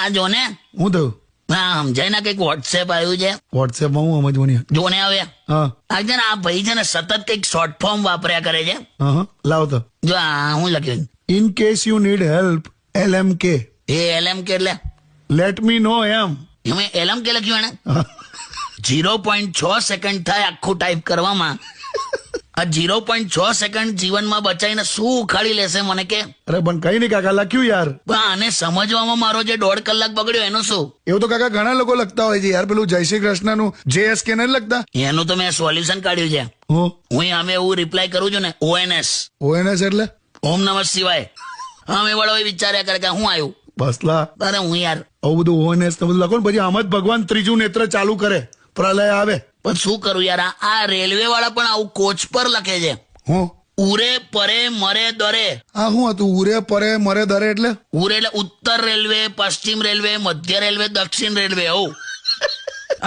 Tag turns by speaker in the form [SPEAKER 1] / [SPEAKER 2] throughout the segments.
[SPEAKER 1] આ જો ને
[SPEAKER 2] હું થયું?
[SPEAKER 1] હા સમજાય ને કઈક વોટ્સએપ આવ્યું છે.
[SPEAKER 2] વોટ્સએપમાં હું સમજવું નહીં.
[SPEAKER 1] જો ને હવે
[SPEAKER 2] હા
[SPEAKER 1] આ છે ને આ ભાઈ છે ને સતત કઈક શોર્ટ ફોર્મ વાપર્યા કરે છે.
[SPEAKER 2] હા લાવ તો.
[SPEAKER 1] જો આ હું લખ્યું
[SPEAKER 2] in case you need help LMK
[SPEAKER 1] A LMK એટલે
[SPEAKER 2] લેટ મી નો એમ.
[SPEAKER 1] એમાં LMK લખ્યું એને 0.6 સેકન્ડ થાય આખું ટાઈપ કરવામાં. આ 0.6 સેકન્ડ જીવનમાં બચાવીને શું ઉખાડી લેશે મને કે?
[SPEAKER 2] અરે પણ કઈ નહીં કાકા, લખ્યું યાર.
[SPEAKER 1] પણ આને સમજવામાં મારો જે 1.5 કલાક બગડ્યો એનું શું?
[SPEAKER 2] એવું તો કાકા ઘણા લોકો લખતા હોય છે યાર. પેલું જય શ્રી કૃષ્ણનું JSK નથી લખતા?
[SPEAKER 1] એનું તો મેં સોલ્યુશન કાઢ્યું છે. હું આમે એવું રિપ્લાય કરું છું ને
[SPEAKER 2] ONS એટલે
[SPEAKER 1] ઓમ નમઃ શિવાય. અમે વાળો વિચાર્યા કરે કે હું આવ્યું
[SPEAKER 2] બસલા.
[SPEAKER 1] અરે હું યાર
[SPEAKER 2] આવું બધું ONS ને બધું લખો ને પછી આમ જ ભગવાન ત્રીજું નેત્ર ચાલુ કરે, પ્રલય આવે.
[SPEAKER 1] પણ શું કરું યાર, આ રેલવે વાળા પણ આવું કોચ પર લખે છે.
[SPEAKER 2] હું
[SPEAKER 1] ઉરે પરે મરે દરે.
[SPEAKER 2] આ શું હતું? ઉરે પરે મરે દરે એટલે
[SPEAKER 1] ઉરે એટલે ઉત્તર રેલવે, પશ્ચિમ રેલવે, મધ્ય રેલવે, દક્ષિણ રેલવે.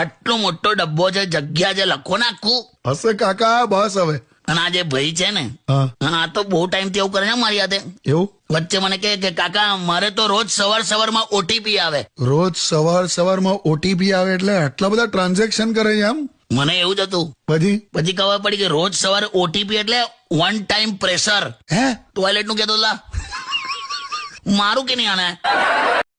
[SPEAKER 1] આટલો મોટો ડબ્બો છે, જગ્યા છે, લખો ને આખું.
[SPEAKER 2] હશે કાકા બસ હવે.
[SPEAKER 1] અને આ જે ભાઈ છે ને
[SPEAKER 2] હા
[SPEAKER 1] આ તો બહુ ટાઈમ થી એવું કરે છે મારી હાથે.
[SPEAKER 2] એવું?
[SPEAKER 1] વચ્ચે મને કહે કે કાકા મારે તો રોજ સવારમાં OTP આવે.
[SPEAKER 2] રોજ સવારમાં OTP આવે એટલે આટલા બધા ટ્રાન્ઝેક્શન કરે છે આમ?
[SPEAKER 1] મને એવું જ હતું. પછી ખબર પડી કે રોજ સવારે OTP એટલે વન ટાઈમ પ્રેશર.
[SPEAKER 2] હે
[SPEAKER 1] ટોયલેટ નું કેતો મારું કે નહીં આને.